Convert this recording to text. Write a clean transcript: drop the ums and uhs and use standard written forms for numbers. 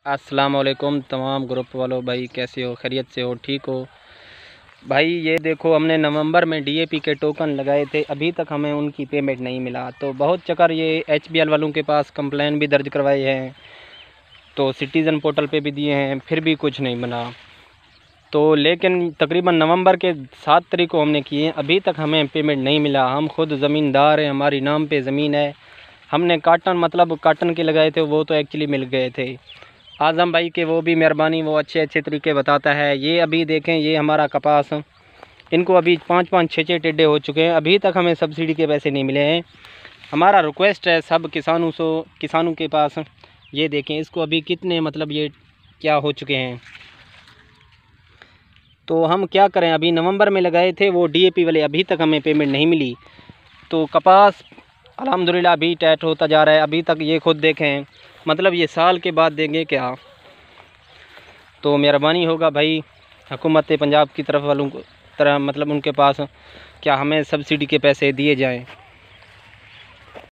अस्सलाम वालेकुम तमाम ग्रुप वालों। भाई कैसे हो, खैरियत से हो, ठीक हो? भाई ये देखो, हमने नवंबर में डीएपी के टोकन लगाए थे, अभी तक हमें उनकी पेमेंट नहीं मिला। तो बहुत चक्कर ये एचबीएल वालों के पास कंप्लेन भी दर्ज करवाए हैं, तो सिटीज़न पोर्टल पे भी दिए हैं, फिर भी कुछ नहीं बना। तो लेकिन तकरीबन नवंबर के 7 तारीख को हमने किए, अभी तक हमें पेमेंट नहीं मिला। हम खुद ज़मींदार हैं, हमारी नाम पे ज़मीन है। हमने काटन के लगाए थे, वो तो एक्चुअली मिल गए थे। आज़म भाई के वो भी मेहरबानी, वो अच्छे तरीके बताता है। ये अभी देखें, ये हमारा कपास, इनको अभी 5-5 6-6 टेड्डे हो चुके हैं, अभी तक हमें सब्सिडी के पैसे नहीं मिले हैं। हमारा रिक्वेस्ट है सब किसानों के पास, ये देखें इसको अभी कितने ये क्या हो चुके हैं। तो हम क्या करें, अभी नवंबर में लगाए थे वो डीएपी वाले, अभी तक हमें पेमेंट नहीं मिली। तो कपास अल्हम्दुलिल्लाह अभी टाइट होता जा रहा है। अभी तक ये खुद देखें, ये साल के बाद देंगे क्या? तो मेहरबानी होगा भाई हुकूमत पंजाब की तरफ वालों को उनके पास क्या हमें सब्सिडी के पैसे दिए जाएं।